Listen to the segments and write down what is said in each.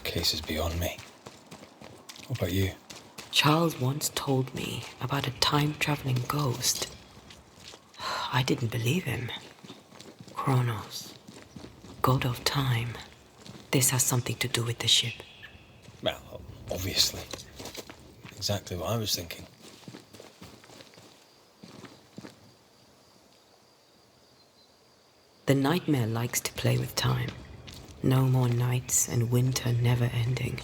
case is beyond me. What about you? Charles once told me about a time-traveling ghost. I didn't believe him. Kronos, god of time. This has something to do with the ship. Well, obviously. Exactly what I was thinking. The nightmare likes to play with time. No more nights and winter never ending.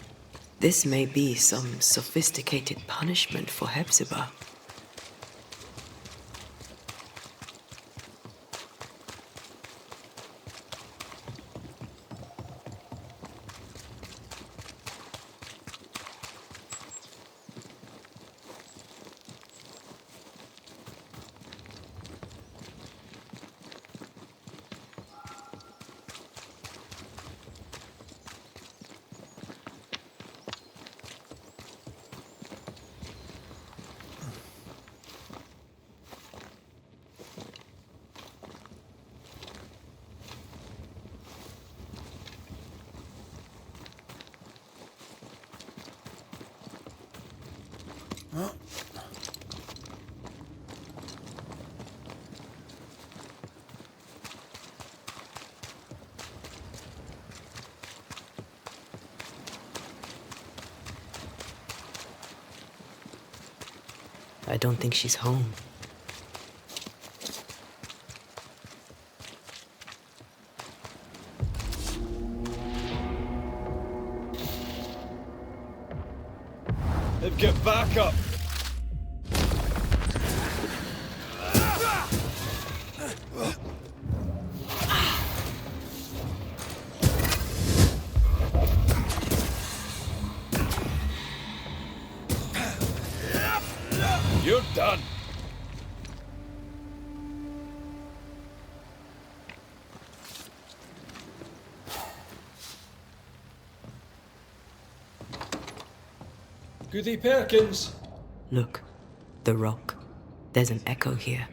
This may be some sophisticated punishment for Hepzibah. I don't think she's home. Get back up! You're done! Goody Perkins! Look, the rock. There's an echo here.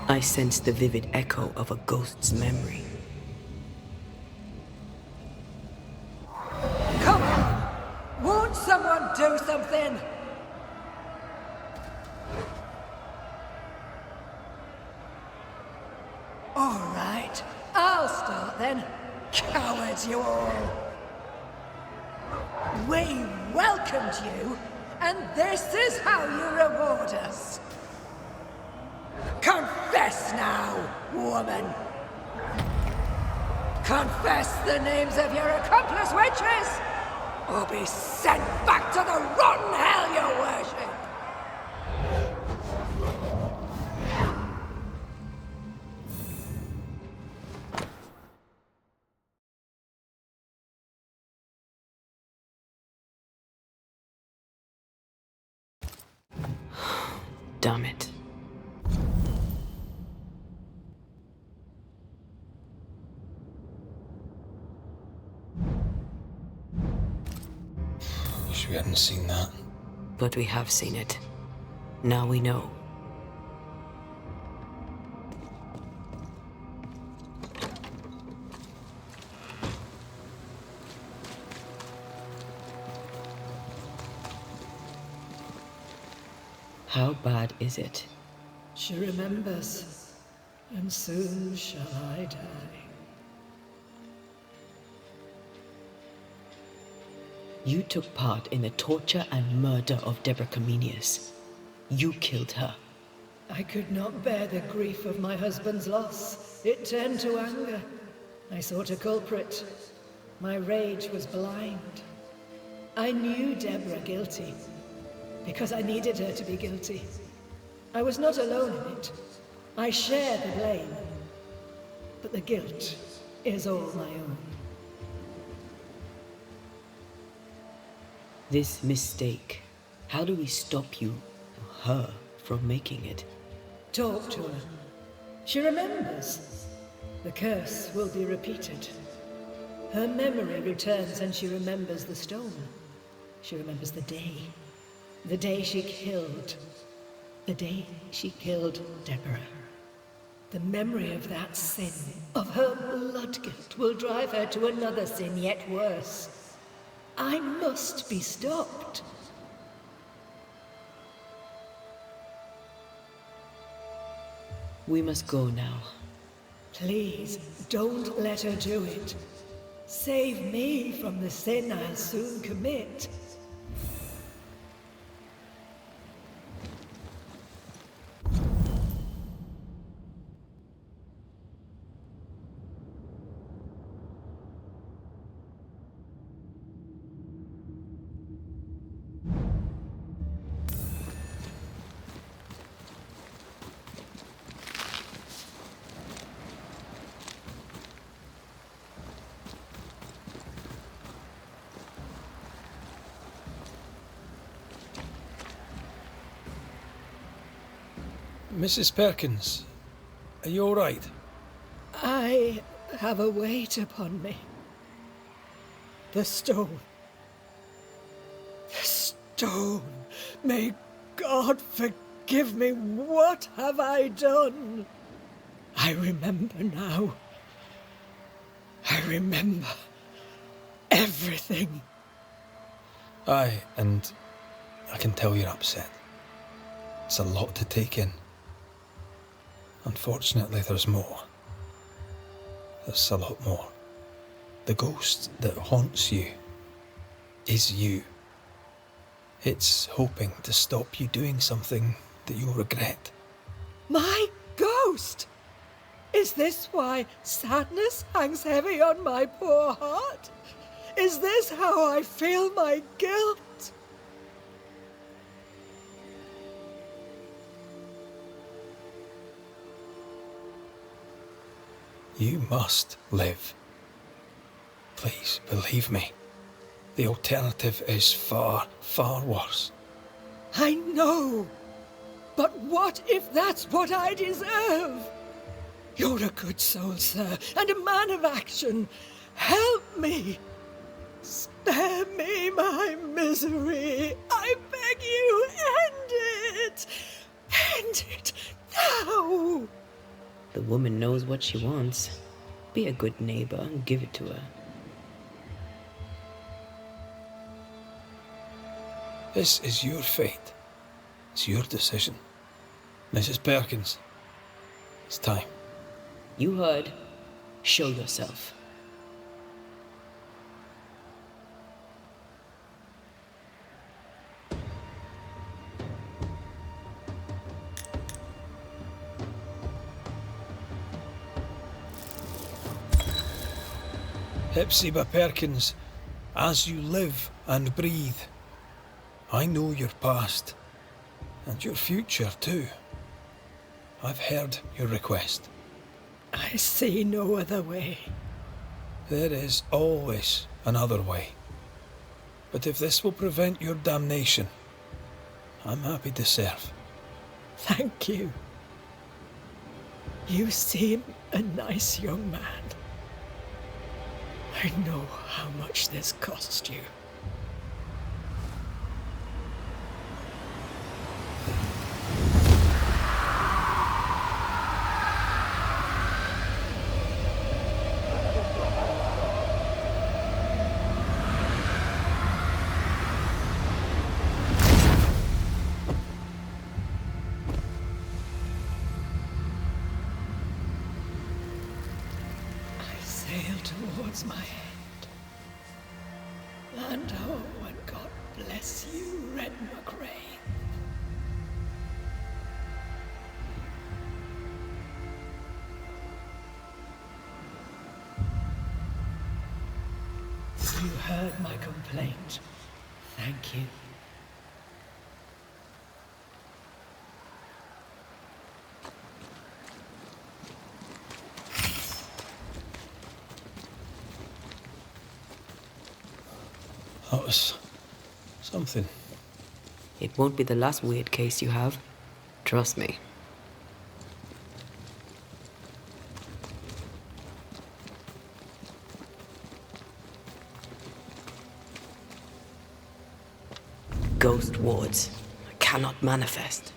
I sense the vivid echo of a ghost's memory. Come on! Won't someone do something? All right, I'll start then. Cowards you all! We welcomed you, and this is how you reward us. Confess now, woman! Confess the names of your accomplice witches, or be sent back to the rotten hell you worship! Damn it. Wish we hadn't seen that. But we have seen it. Now we know. How bad is it? She remembers, and soon shall I die. You took part in the torture and murder of Deborah Comenius. You killed her. I could not bear the grief of my husband's loss. It turned to anger. I sought a culprit. My rage was blind. I knew Deborah guilty, because I needed her to be guilty. I was not alone in it. I share the blame. But the guilt is all my own. This mistake, how do we stop you, her, from making it? Talk to her. She remembers. The curse will be repeated. Her memory returns and she remembers the stone. She remembers the day. The day she killed Deborah. The memory of that sin, of her blood guilt, will drive her to another sin yet worse. I must be stopped. We must go now. Please, don't let her do it. Save me from the sin I'll soon commit. Mrs. Perkins, are you all right? I have a weight upon me. The stone. The stone. May God forgive me. What have I done? I remember now. I remember everything. Aye, and I can tell you're upset. It's a lot to take in. Unfortunately, there's more. There's a lot more. The ghost that haunts you is you. It's hoping to stop you doing something that you'll regret. My ghost! Is this why sadness hangs heavy on my poor heart? Is this how I feel my guilt? You must live. Please, believe me. The alternative is far, far worse. I know. But what if that's what I deserve? You're a good soul, sir, and a man of action. Help me. Spare me my misery. I beg you, end it. End it now. The woman knows what she wants. Be a good neighbor and give it to her. This is your fate. It's your decision. Mrs. Perkins, it's time. You heard. Show yourself. Hepzibah Perkins, as you live and breathe, I know your past, and your future too. I've heard your request. I see no other way. There is always another way. But if this will prevent your damnation, I'm happy to serve. Thank you. You seem a nice young man. I know how much this cost you. Sail towards my end. Land ho, and God bless you, Red McRae. You heard my complaint. Thank you. That was something. It won't be the last weird case you have. Trust me. Ghost wards. I cannot manifest.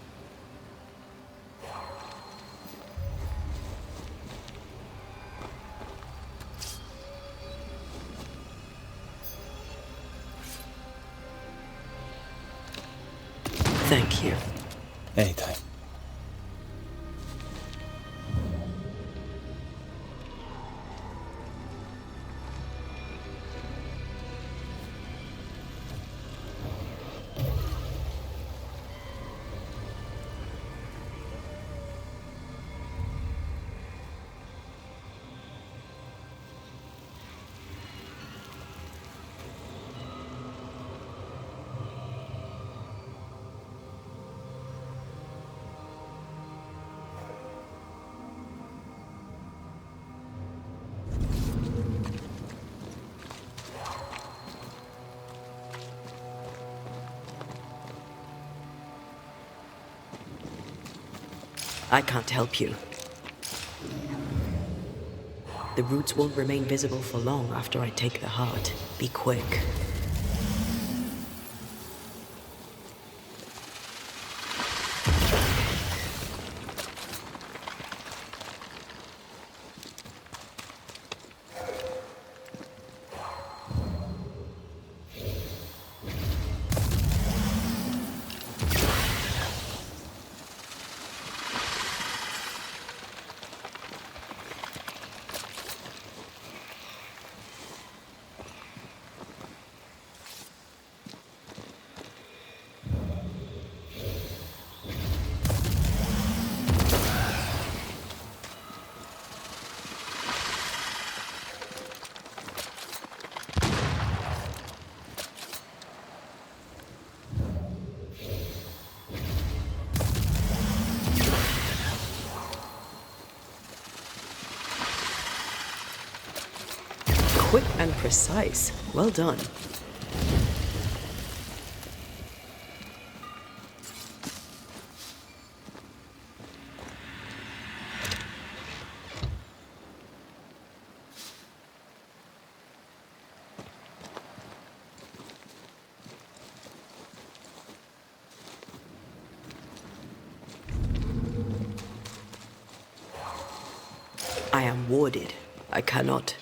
Thank you. Anytime. I can't help you. The roots won't remain visible for long after I take the heart. Be quick. Quick and precise. Well done. I am warded. I cannot.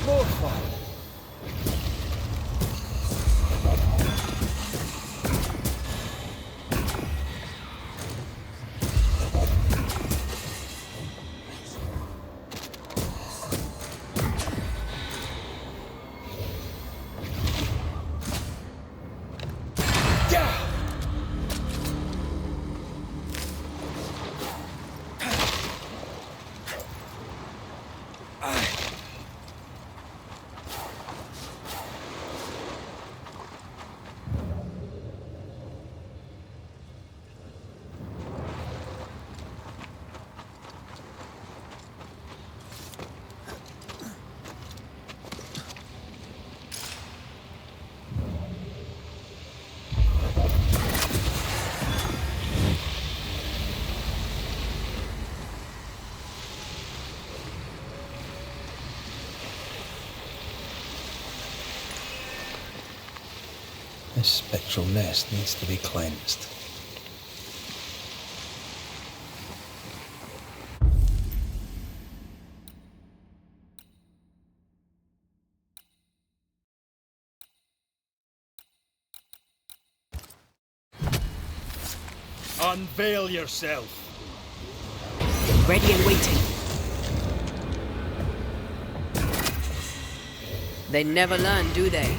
More fun. This spectral nest needs to be cleansed. Unveil yourself. Ready and waiting. They never learn, do they?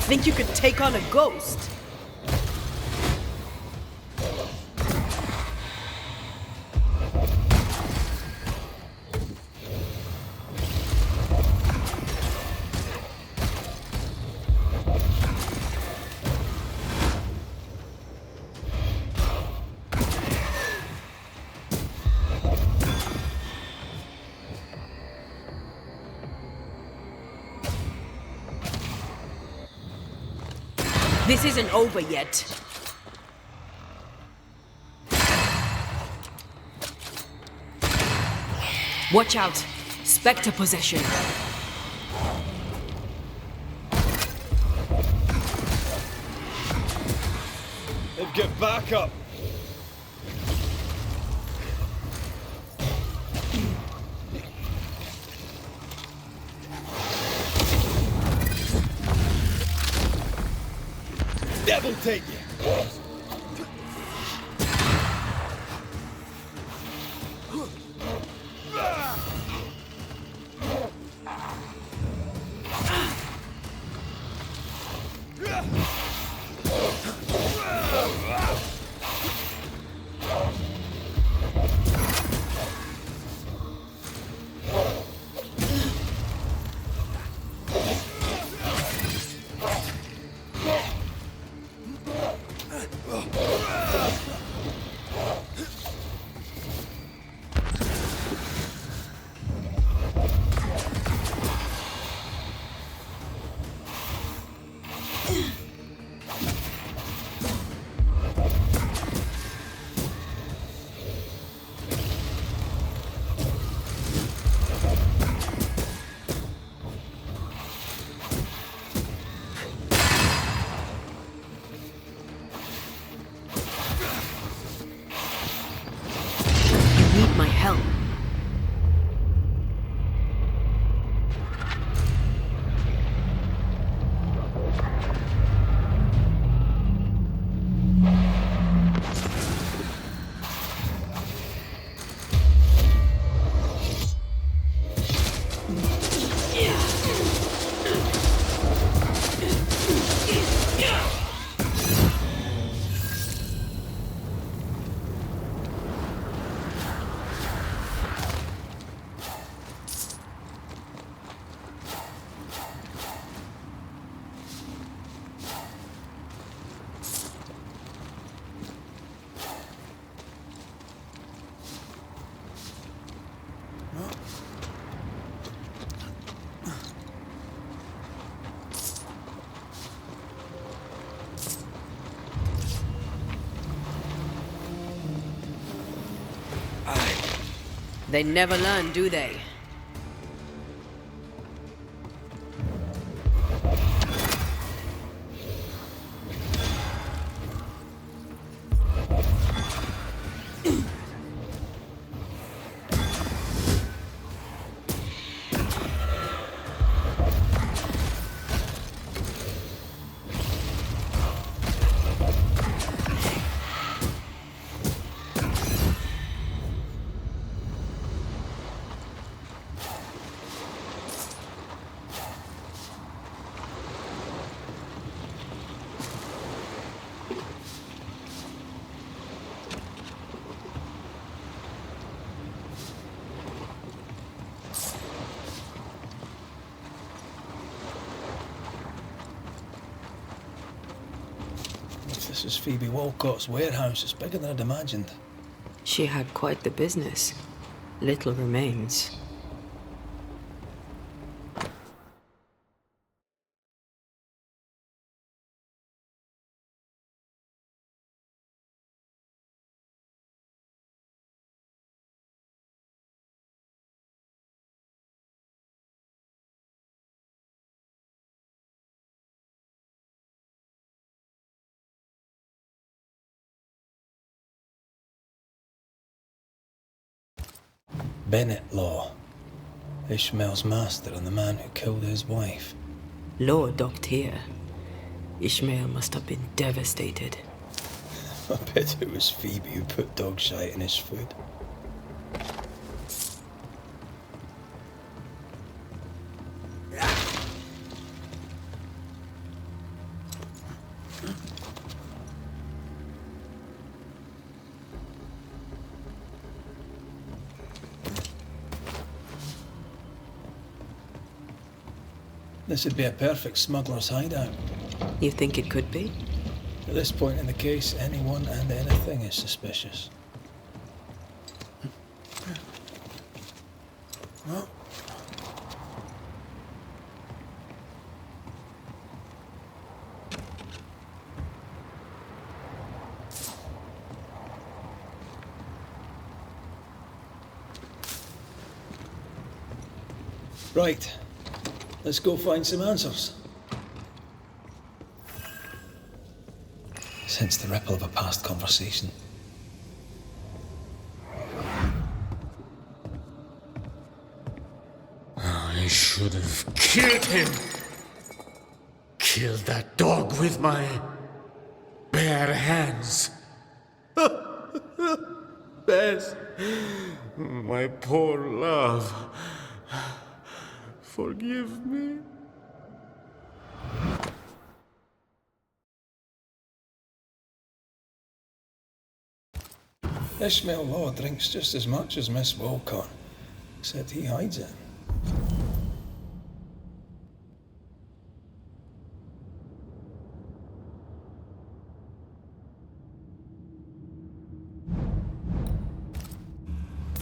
Think you could take on a ghost? This isn't over yet. Watch out! Spectre possession. They've got backup. Devil take you! Need my help. They never learn, do they? This is Phoebe Walcott's warehouse. It's bigger than I'd imagined. She had quite the business. Little remains. Bennett Law. Ishmael's master and the man who killed his wife. Law docked here. Ishmael must have been devastated. I bet it was Phoebe who put dog shite in his food. This would be a perfect smuggler's hideout. You think it could be? At this point in the case, anyone and anything is suspicious. Right. Let's go find some answers. Sense the ripple of a past conversation. I should have killed him. Killed that dog with my bare hands. Bess, my poor love. Forgive me. Ishmael Law drinks just as much as Miss Walcott, except he hides it.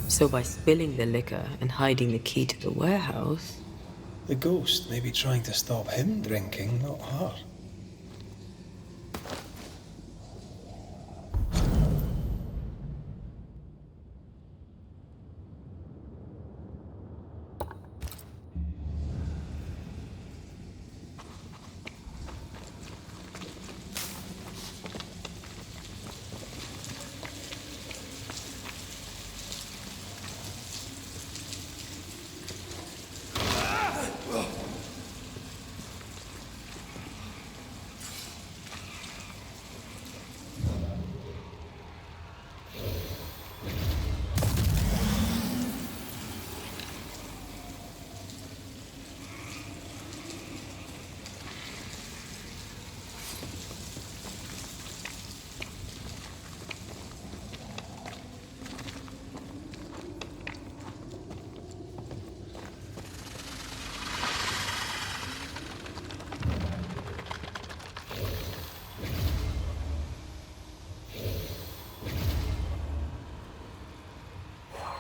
So by spilling the liquor and hiding the key to the warehouse... The ghost may be trying to stop him drinking, not her.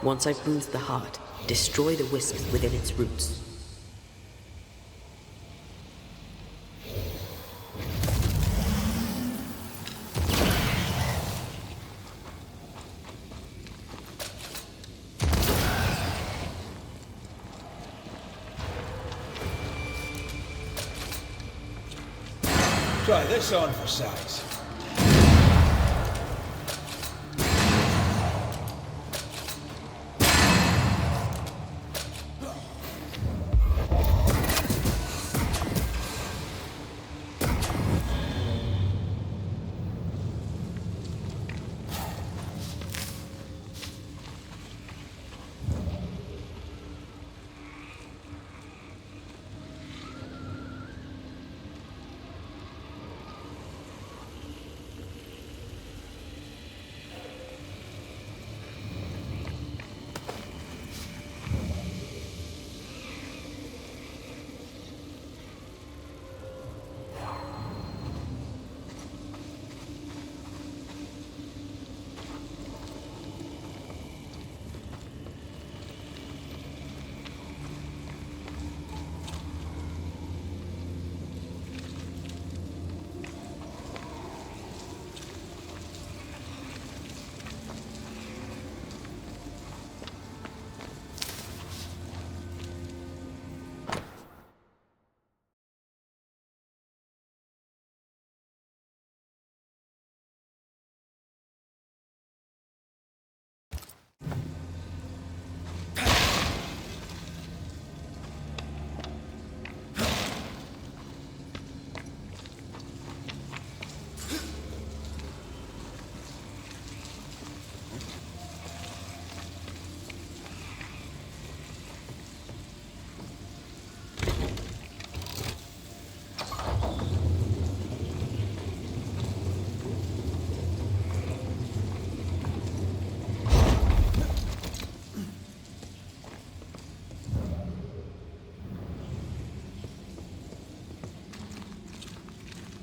Once I've bruised the heart, destroy the wisps within its roots. Try this on for size.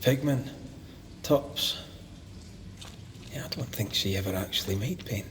Pigment, tops. Yeah, I don't think she ever actually made paint.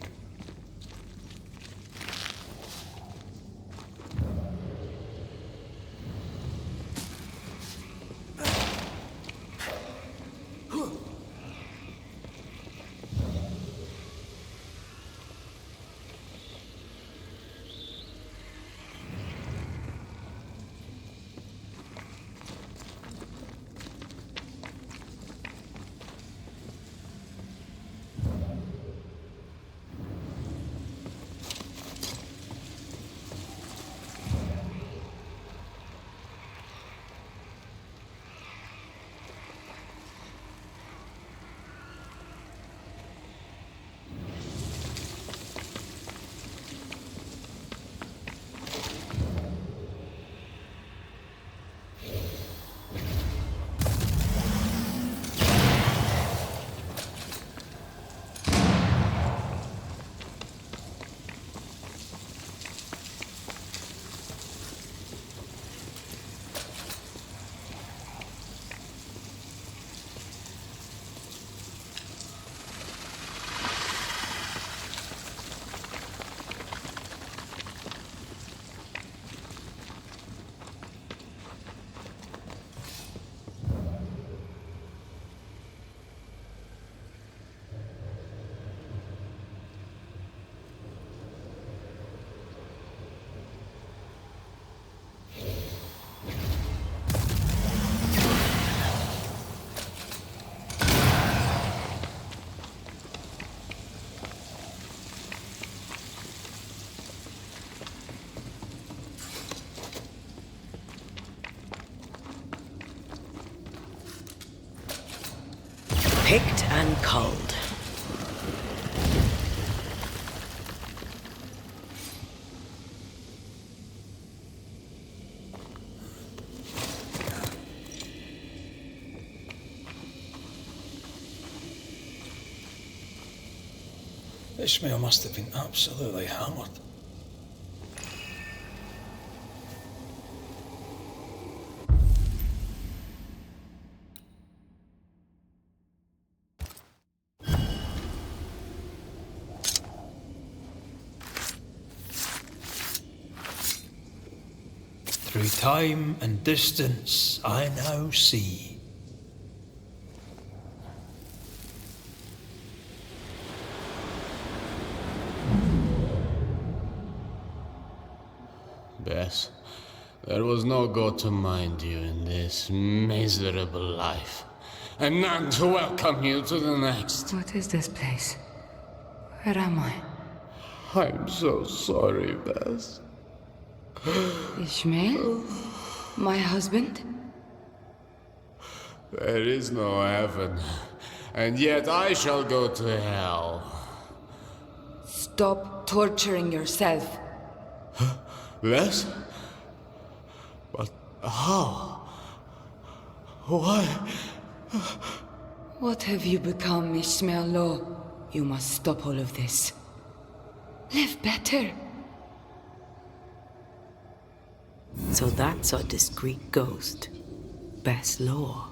Picked and culled. Ishmael must have been absolutely hammered. Through time and distance, I now see. Bess, there was no God to mind you in this miserable life, and none to welcome you to the next. What is this place? Where am I? I'm so sorry, Bess. Ishmael? My husband? There is no heaven, and yet I shall go to hell. Stop torturing yourself. Bess? But how? Why? What have you become, Ishmael Law? You must stop all of this. Live better. So that's our discreet ghost. Best Law.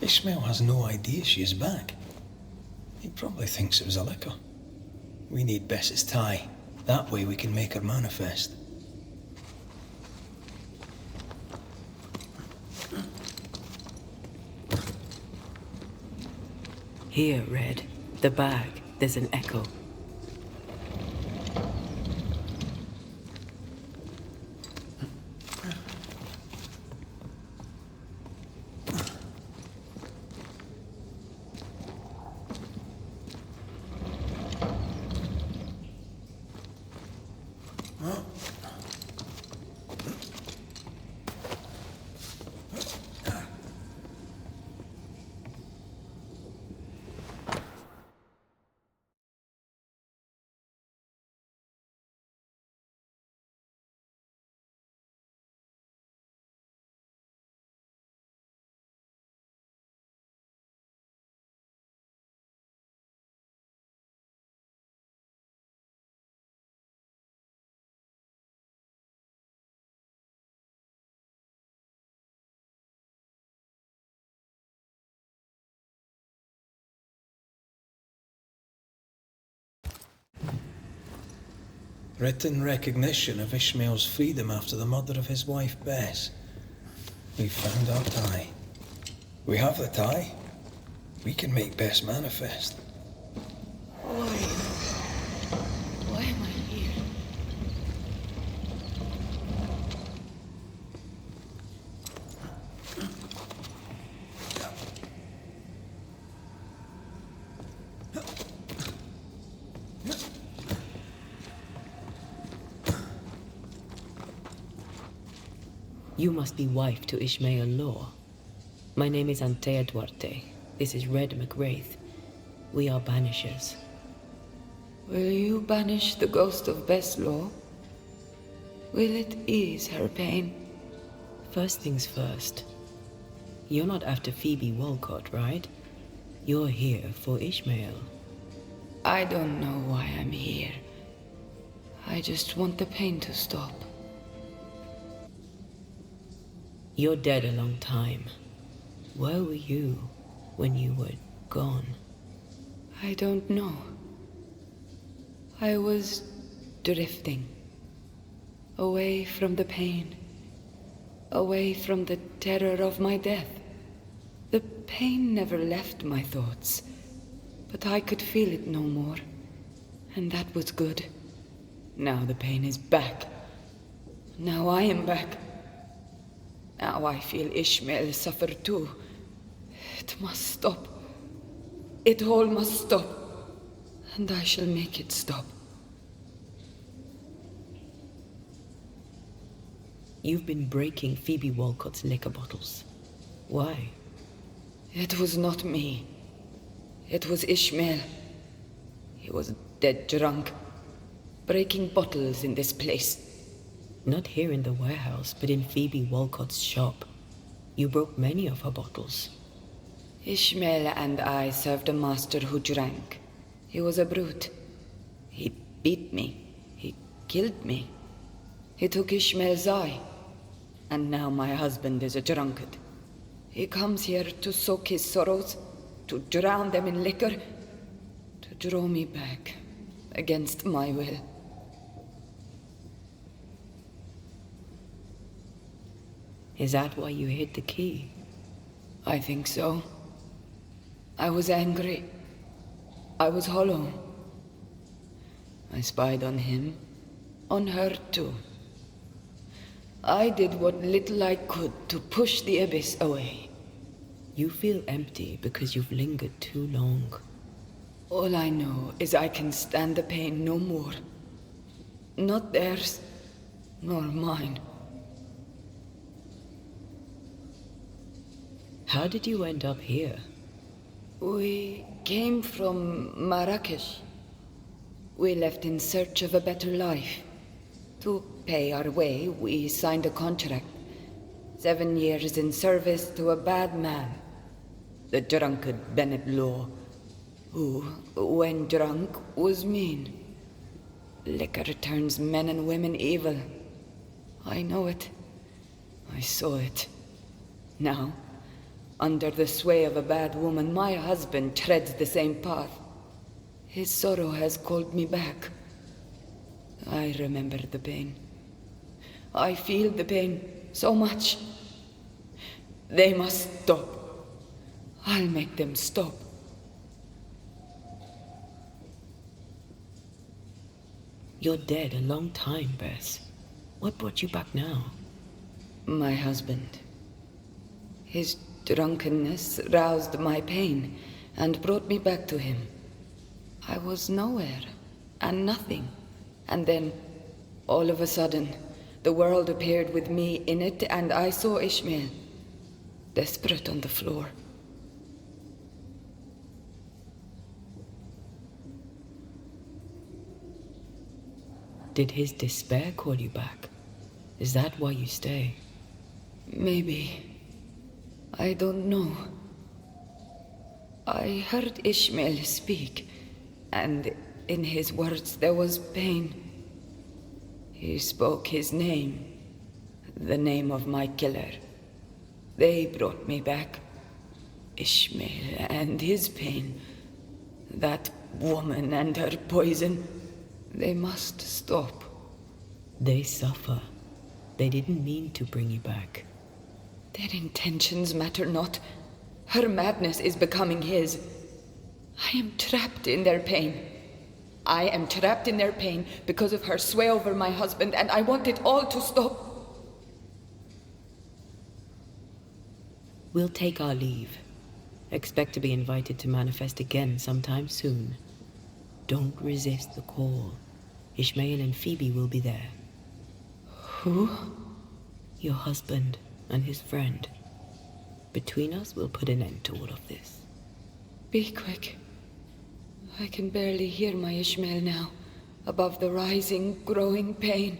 Ishmael has no idea she's back. He probably thinks it was a liquor. We need Bess's tie. That way we can make her manifest. Here, Red. The bag. There's an echo. Written recognition of Ishmael's freedom after the murder of his wife Bess. We've found our tie. We have the tie. We can make Bess manifest. Why? Why am I here? You must be wife to Ishmael Law. My name is Antea Duarte. This is Red McWraith. We are Banishers. Will you banish the ghost of Bess Law? Will it ease her pain? First things first. You're not after Phoebe Walcott, right? You're here for Ishmael. I don't know why I'm here. I just want the pain to stop. You're dead a long time. Where were you when you were gone? I don't know. I was drifting. Away from the pain. Away from the terror of my death. The pain never left my thoughts, but I could feel it no more. And that was good. Now the pain is back. Now I am back. Now I feel Ishmael suffer too. It must stop. It all must stop. And I shall make it stop. You've been breaking Phoebe Walcott's liquor bottles. Why? It was not me. It was Ishmael. He was dead drunk, breaking bottles in this place. Not here in the warehouse, but in Phoebe Walcott's shop. You broke many of her bottles. Ishmael and I served a master who drank. He was a brute. He beat me. He killed me. He took Ishmael's eye. And now my husband is a drunkard. He comes here to soak his sorrows, to drown them in liquor, to draw me back, against my will. Is that why you hid the key? I think so. I was angry. I was hollow. I spied on him, on her too. I did what little I could to push the abyss away. You feel empty because you've lingered too long. All I know is I can stand the pain no more. Not theirs, nor mine. How did you end up here? We came from Marrakesh. We left in search of a better life. To pay our way, we signed a contract. 7 years in service to a bad man. The drunkard Bennett Law, who, when drunk, was mean. Liquor turns men and women evil. I know it. I saw it. Now, under the sway of a bad woman, my husband treads the same path. His sorrow has called me back. I remember the pain. I feel the pain so much. They must stop. I'll make them stop. You're dead a long time, Bess. What brought you back now? My husband. His drunkenness roused my pain and brought me back to him. I was nowhere and nothing. And then, all of a sudden, the world appeared with me in it, and I saw Ishmael, desperate on the floor. Did his despair call you back? Is that why you stay? Maybe. I don't know. I heard Ishmael speak, and in his words there was pain. He spoke his name, the name of my killer. They brought me back. Ishmael and his pain. That woman and her poison. They must stop. They suffer. They didn't mean to bring you back. Their intentions matter not. Her madness is becoming his. I am trapped in their pain. I am trapped in their pain because of her sway over my husband, and I want it all to stop. We'll take our leave. Expect to be invited to manifest again sometime soon. Don't resist the call. Ishmael and Phoebe will be there. Who? Your husband and his friend. Between us, we'll put an end to all of this. Be quick. I can barely hear my Ishmael now, above the rising, growing pain.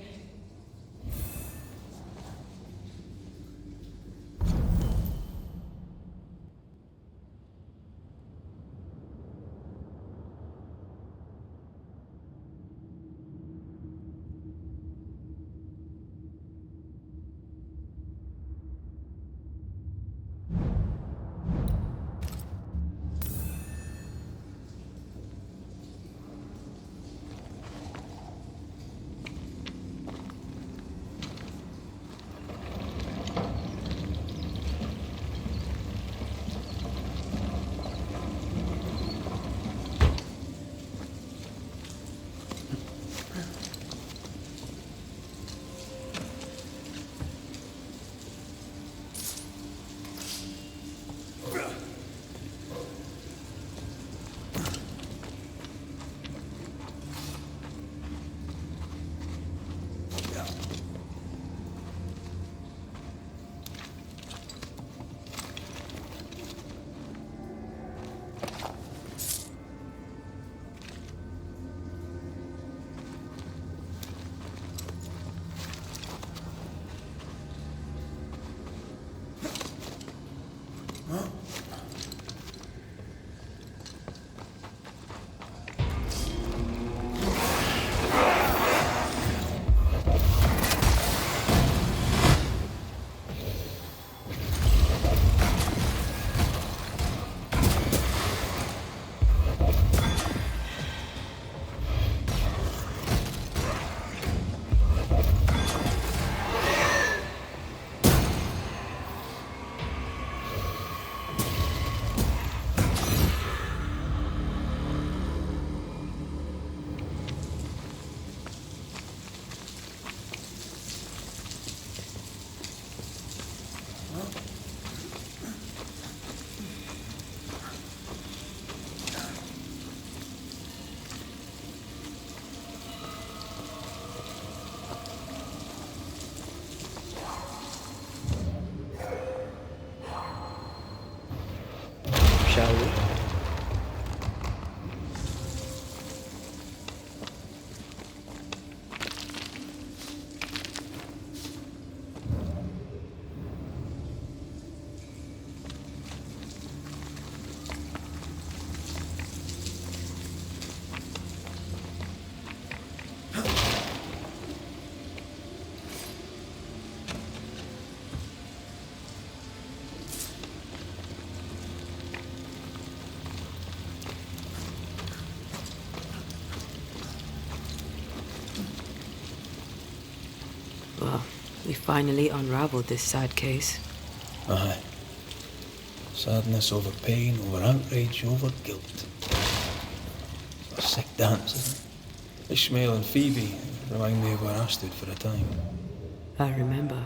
Shall we? Well, we finally unraveled this sad case. Aye. Sadness over pain, over outrage, over guilt. A sick dance, isn't it? Ishmael and Phoebe remind me of where I stood for a time. I remember.